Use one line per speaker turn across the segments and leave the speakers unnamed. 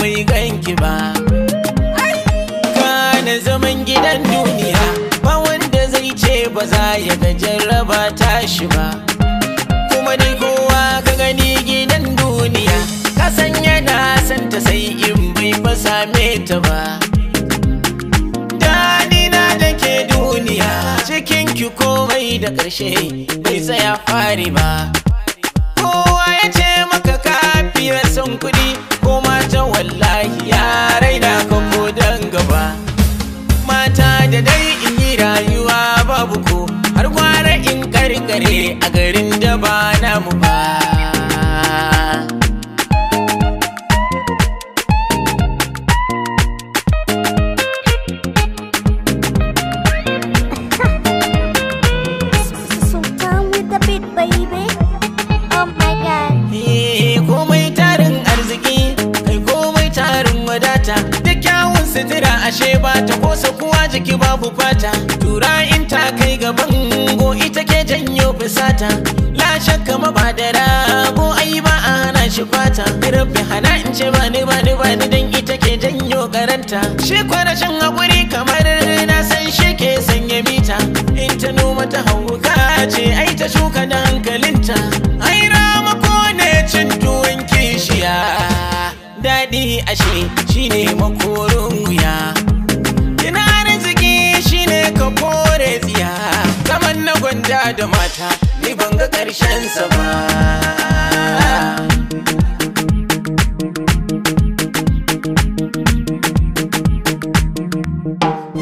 bai ganki ba. Kana zaman gidan duniya ba wanda zai ce ba za ya ga jarraba tashi ba. Kuma dai kowa ka gani gidan duniya ka san yana santa sai in bai fa same ta ba. Danina da ke duniya cikin ki komai da ƙarshe bai tsaya fari ba. Kowa ya ce maka kafiya son kuɗi ko mata wallahi ya raina kan dan gaba. Mata da dai in yi rayuwa babu ko har gwara in karkare a garin da ba namu ba. Da kyawun sutura ashe ba ta kosa kuwa jiki babu fata. Tura in ta kai gaban go ita ke janyo fusata. La shakka mabadara ko ai ba a hana shi fata. Rabbi hana in ce bani dan ita ke janyo karanta. Shi kwarashin haƙuri kamar na san shi ke sanya mita. In ta noma ta hauka ce ai ta shuka da hankalinta. Ai ramako ne cin tuwon kishiya. Daɗi ashe shine makorin wuya. Kina arziki shine ka kore tsiya. Kamar na gwanda da mata ni ban ga ƙarshensa ba.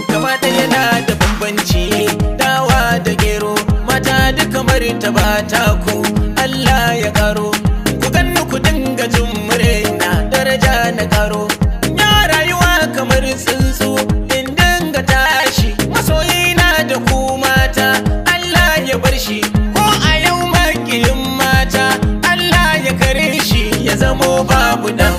Kamata yana da bambanci dawa da gero. Mata duka marinta ba ta ku Allah ya ƙaro. Ku ganni ku dinga jin murna daraja na karo. Ya rayuwa kamar tsuntsu in dinga tashi. Masoyina da ku mata Allah ya bar shi. Ko a yau makiyin mata Allah ya kare shi ya zamo babu da